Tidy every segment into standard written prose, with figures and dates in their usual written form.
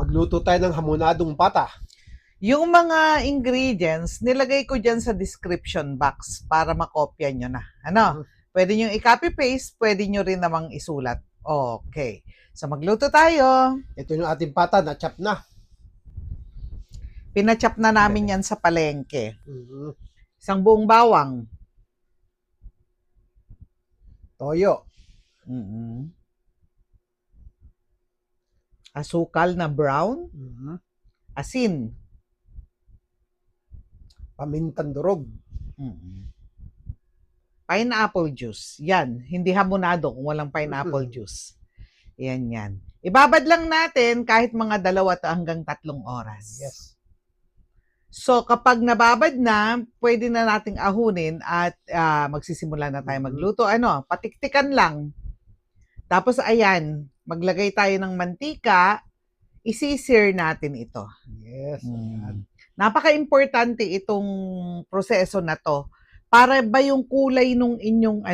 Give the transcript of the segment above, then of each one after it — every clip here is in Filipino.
Magluto tayo ng hamonadong pata. Yung mga ingredients, nilagay ko dyan sa description box para makopya nyo na. Ano? Pwede nyo i-copy-paste, pwede nyo rin namang isulat. Okay. So, magluto tayo. Ito yung ating pata na chop na. Pinachop na namin yan sa palengke. Mhm. Isang buong bawang. Toyo. Mm-mm. Asukal na brown. Mhm. Asin. Pamintang durog. Mm-mm. Pineapple juice. Yan. Hindi hamonado kung walang pineapple Mhm. juice. Yan. Ibabad lang natin kahit mga 2 hanggang 3 oras. Yes. So, kapag nababad na, pwede na nating ahunin at magsisimula na tayo magluto. Patiktikan lang. Tapos, ayan, maglagay tayo ng mantika, isi-sear natin ito. Yes. Ayan. Napaka-importante itong proseso na to para ba yung kulay nung inyong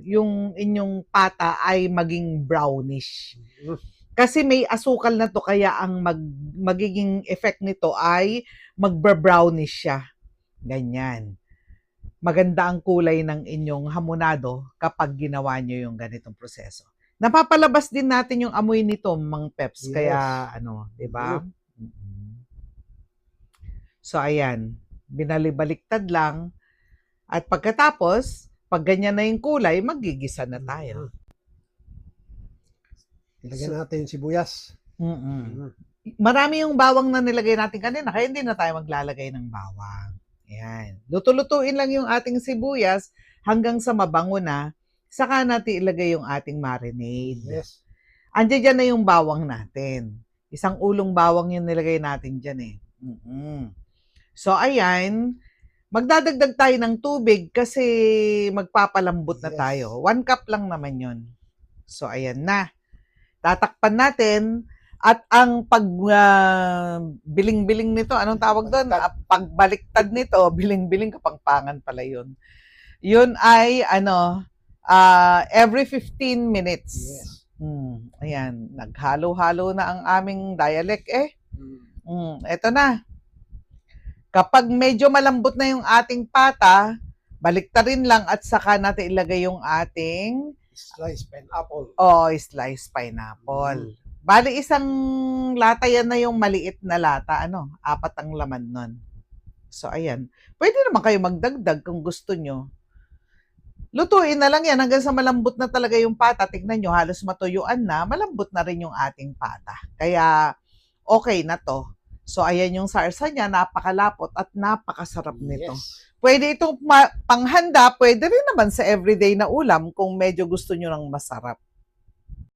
yung inyong pata ay maging brownish. Mhm. Kasi may asukal na to kaya ang magiging effect nito ay magba-brownish siya. Ganyan. Maganda ang kulay ng inyong hamonado kapag ginawa nyo yung ganitong proseso. Napapalabas din natin yung amoy nito, Mang Peps. Yes. Kaya, 'di ba? So, ayan. Binalibaliktad lang. At pagkatapos, pag ganyan na yung kulay, magigisa na tayo. Ilagyan natin yung sibuyas. Mm-mm. Marami yung bawang na nilagay natin kanina, kaya hindi na tayo maglalagay ng bawang. Ayan. Luto-lutuin lang yung ating sibuyas hanggang sa mabango na, saka natin ilagay yung ating marinade. Yes. Andiyan dyan na yung bawang natin. Isang ulong bawang yung nilagay natin dyan eh. So, ayan. Magdadagdag tayo ng tubig kasi magpapalambot na Yes. tayo. 1 cup lang naman yun. So, ayan na. Tatakpan natin. At ang biling-biling nito, anong tawag doon? Pagbaliktad nito, biling-biling, kapangpangan pala yun. Yun ay, every 15 minutes. Yes. Ayan, naghalo-halo na ang aming dialect Eto na. Kapag medyo malambot na yung ating pata, baliktarin lang at saka natin ilagay yung ating Sliced pineapple. sliced pineapple. Bali, isang lata yan na yung maliit na lata. 4 ang laman nun. So, ayan. Pwede naman kayo magdagdag kung gusto nyo. Lutuin na lang yan hanggang sa malambot na talaga yung pata. Tignan nyo, halos matuyuan na. Malambot na rin yung ating pata. Kaya, okay na to. So, ayan yung sarsa niya. Napakalapot at napakasarap nito. Yes. Pwede itong panghanda. Pwede rin naman sa everyday na ulam kung medyo gusto nyo ng masarap.